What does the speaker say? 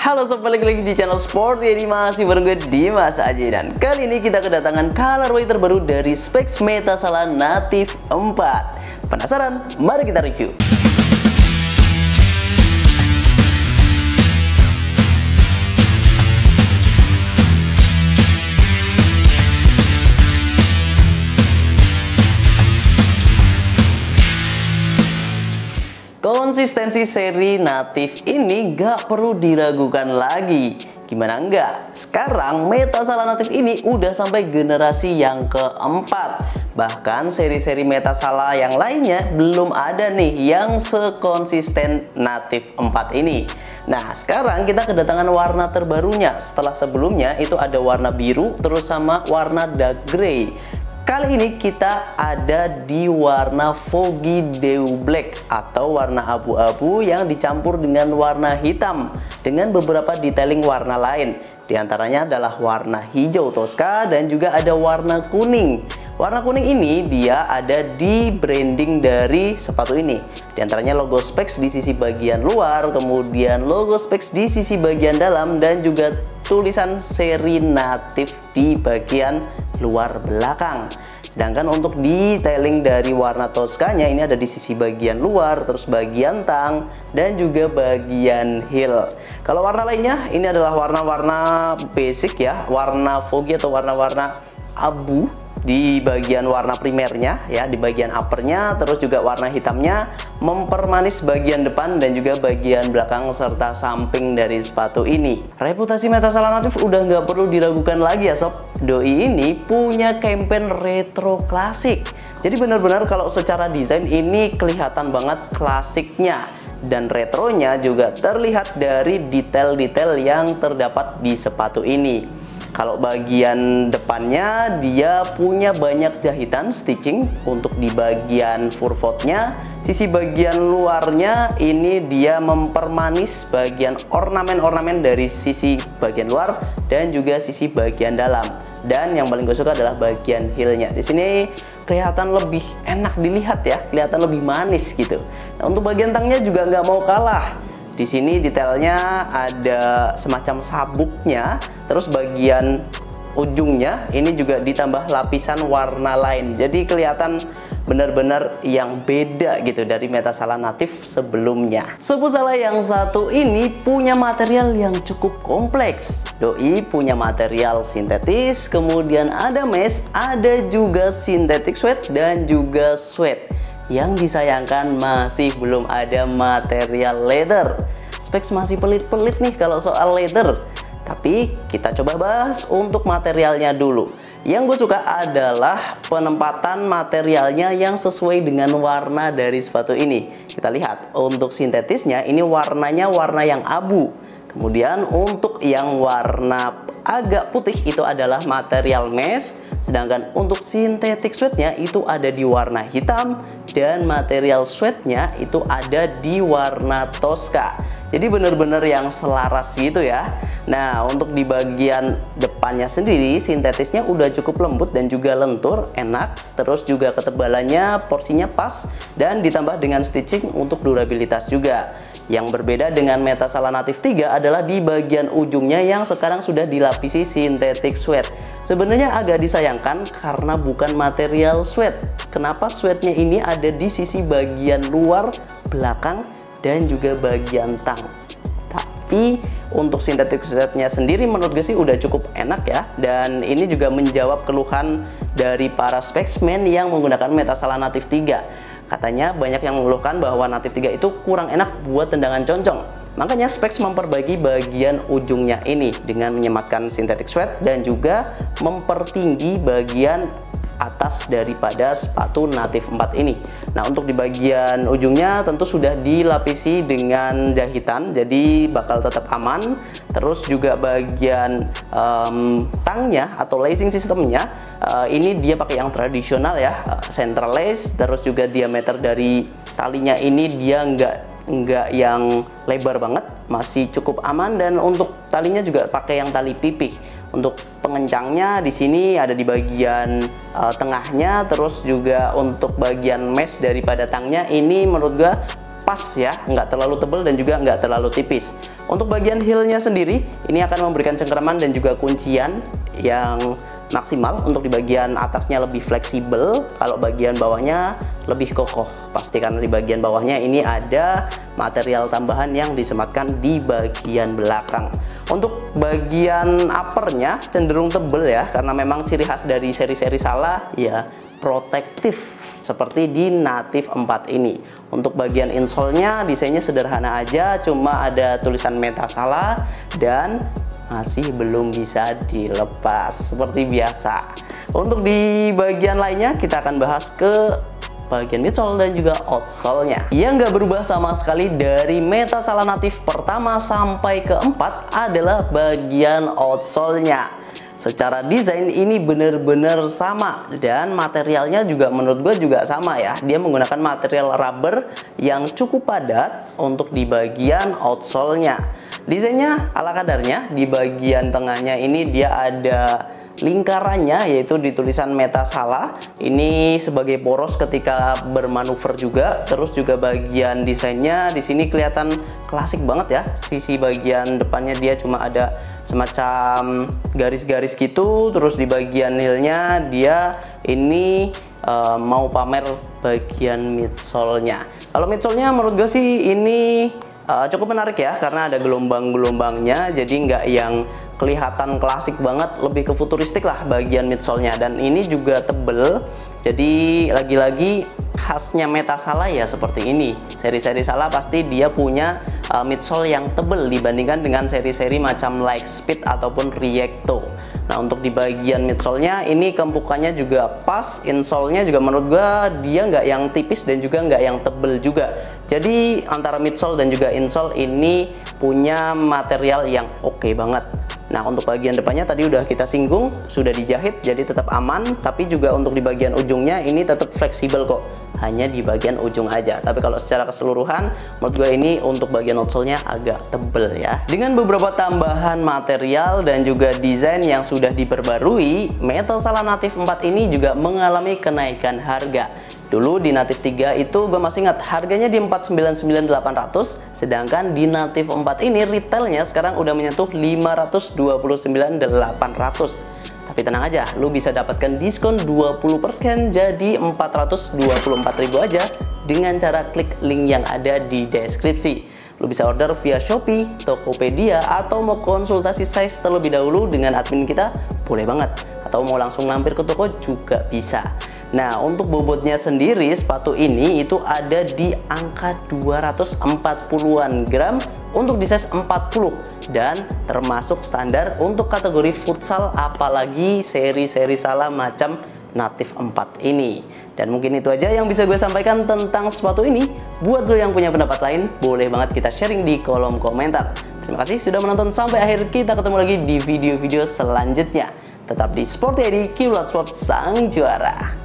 Halo sob, balik lagi di channel Sport. Ini masih bareng gue Dimas Aji. Dan kali ini kita kedatangan colorway terbaru dari Specs Metasala Native 4. Penasaran? Mari kita review. Konsistensi seri Native ini gak perlu diragukan lagi. Gimana enggak? Sekarang Metasala Native ini udah sampai generasi yang keempat. Bahkan seri-seri Metasala yang lainnya belum ada nih yang sekonsisten Native 4 ini. Nah, sekarang kita kedatangan warna terbarunya. Setelah sebelumnya itu ada warna biru terus sama warna dark grey. Kali ini kita ada di warna Foggy Dew Black atau warna abu-abu yang dicampur dengan warna hitam dengan beberapa detailing warna lain. Di antaranya adalah warna hijau Tosca dan juga ada warna kuning. Warna kuning ini dia ada di branding dari sepatu ini. Di antaranya logo Specs di sisi bagian luar, kemudian logo Specs di sisi bagian dalam dan juga tulisan seri Native di bagian luar belakang. Sedangkan untuk detailing dari warna Toscanya ini ada di sisi bagian luar, terus bagian tang dan juga bagian heel. Kalau warna lainnya ini adalah warna-warna basic ya, warna foggy atau warna-warna abu di bagian warna primernya ya, di bagian uppernya, terus juga warna hitamnya mempermanis bagian depan dan juga bagian belakang serta samping dari sepatu ini. Reputasi Metasala Native udah nggak perlu diragukan lagi ya sob. Doi ini punya campaign retro klasik. Jadi benar-benar kalau secara desain ini kelihatan banget klasiknya. Dan retronya juga terlihat dari detail-detail yang terdapat di sepatu ini. Kalau bagian depannya dia punya banyak jahitan stitching untuk di bagian furfotnya. Sisi bagian luarnya ini dia mempermanis bagian ornamen-ornamen dari sisi bagian luar dan juga sisi bagian dalam. Dan yang paling gue suka adalah bagian heelnya. Di sini kelihatan lebih enak dilihat ya, kelihatan lebih manis gitu. Nah, untuk bagian tangnya juga nggak mau kalah. Di sini detailnya ada semacam sabuknya, terus bagian ujungnya ini juga ditambah lapisan warna lain. Jadi kelihatan benar-benar yang beda gitu dari Metasala Native sebelumnya. Supusala yang satu ini punya material yang cukup kompleks. Doi punya material sintetis, kemudian ada mesh, ada juga synthetic sweat dan juga sweat. Yang disayangkan masih belum ada material leather. Specs masih pelit-pelit nih kalau soal leather. Tapi kita coba bahas untuk materialnya dulu. Yang gue suka adalah penempatan materialnya yang sesuai dengan warna dari sepatu ini. Kita lihat untuk sintetisnya ini warnanya warna yang abu. Kemudian untuk yang warna agak putih itu adalah material mesh. Sedangkan untuk synthetic sweatnya itu ada di warna hitam. Dan material sweatnya itu ada di warna Tosca. Jadi benar-benar yang selaras gitu ya. Nah, untuk di bagian depannya sendiri sintetisnya udah cukup lembut dan juga lentur, enak. Terus juga ketebalannya porsinya pas dan ditambah dengan stitching untuk durabilitas juga. Yang berbeda dengan Metasala Native 3 adalah di bagian ujungnya yang sekarang sudah dilapisi synthetic sweat. Sebenarnya agak disayangkan karena bukan material sweat. Kenapa sweatnya ini ada di sisi bagian luar belakang dan juga bagian tang. Tapi untuk synthetic sweatnya sendiri menurut gue sih udah cukup enak ya. Dan ini juga menjawab keluhan dari para specsman yang menggunakan Metasala Native 3. Katanya banyak yang mengeluhkan bahwa Native 3 itu kurang enak buat tendangan concong. Makanya Specs memperbaiki bagian ujungnya ini dengan menyematkan synthetic sweat dan juga mempertinggi bagian atas daripada sepatu Native 4 ini. Nah, untuk di bagian ujungnya tentu sudah dilapisi dengan jahitan, jadi bakal tetap aman. Terus juga bagian tangnya atau lacing sistemnya ini dia pakai yang tradisional ya, central lace. Terus juga diameter dari talinya ini dia nggak yang lebar banget, masih cukup aman. Dan untuk talinya juga pakai yang tali pipih. Untuk pengencangnya di sini ada di bagian tengahnya, terus juga untuk bagian mesh daripada tangnya ini menurut gua pas ya, nggak terlalu tebal dan juga nggak terlalu tipis. Untuk bagian heelnya sendiri, ini akan memberikan cengkeraman dan juga kuncian yang maksimal. Untuk di bagian atasnya lebih fleksibel, kalau bagian bawahnya lebih kokoh. Pasti karena di bagian bawahnya ini ada material tambahan yang disematkan di bagian belakang. Untuk bagian uppernya cenderung tebel ya, karena memang ciri khas dari seri-seri Salah ya protektif seperti di Natif 4 ini. Untuk bagian insole-nya desainnya sederhana aja, cuma ada tulisan Meta Salah dan masih belum bisa dilepas seperti biasa. Untuk di bagian lainnya kita akan bahas ke bagian midsole dan juga outsole-nya. Yang nggak berubah sama sekali dari Meta Salah Natif pertama sampai keempat adalah bagian outsole-nya. Secara desain ini bener-bener sama, dan materialnya juga menurut gue juga sama ya. Dia menggunakan material rubber yang cukup padat untuk di bagian outsole-nya. Desainnya ala kadarnya. Di bagian tengahnya ini dia ada lingkarannya, yaitu di tulisan Meta Salah. Ini sebagai poros ketika bermanuver juga. Terus juga bagian desainnya di sini kelihatan klasik banget ya. Sisi bagian depannya dia cuma ada semacam garis-garis gitu. Terus di bagian heelnya dia ini mau pamer bagian midsole-nya. Kalau midsole-nya menurut gue sih ini cukup menarik ya, karena ada gelombang-gelombangnya, jadi nggak yang kelihatan klasik banget, lebih ke futuristik lah bagian midsole-nya. Dan ini juga tebel, jadi lagi-lagi khasnya Meta Salah ya seperti ini. Seri-seri Salah pasti dia punya midsole yang tebel dibandingkan dengan seri-seri macam Lightspeed ataupun Reacto. Nah, untuk di bagian midsole-nya ini kempukannya juga pas, insole-nya juga menurut gua dia nggak yang tipis dan juga nggak yang tebel juga. Jadi antara midsole dan juga insole ini punya material yang oke banget. Nah, untuk bagian depannya tadi udah kita singgung, sudah dijahit jadi tetap aman, tapi juga untuk di bagian ujungnya ini tetap fleksibel kok. Hanya di bagian ujung aja. Tapi kalau secara keseluruhan menurut gue ini untuk bagian outsole-nya agak tebel ya. Dengan beberapa tambahan material dan juga desain yang sudah diperbarui, Meta Salah Natif 4 ini juga mengalami kenaikan harga. Dulu di Natif 3 itu gue masih ingat harganya di 499.800, sedangkan di Natif 4 ini retailnya sekarang udah menyentuh 529.800. Tapi tenang aja, lu bisa dapatkan diskon 20% jadi 424.000 aja dengan cara klik link yang ada di deskripsi. Lu bisa order via Shopee, Tokopedia, atau mau konsultasi size terlebih dahulu dengan admin kita, boleh banget. Atau mau langsung mampir ke toko juga bisa. Nah, untuk bobotnya sendiri sepatu ini itu ada di angka 240-an gram untuk di size 40 dan termasuk standar untuk kategori futsal, apalagi seri-seri Salah macam Natif 4 ini. Dan mungkin itu aja yang bisa gue sampaikan tentang sepatu ini. Buat lo yang punya pendapat lain, boleh banget kita sharing di kolom komentar. Terima kasih sudah menonton sampai akhir. Kita ketemu lagi di video-video selanjutnya. Tetap di Sporty ID, Kiblat Sport sang juara.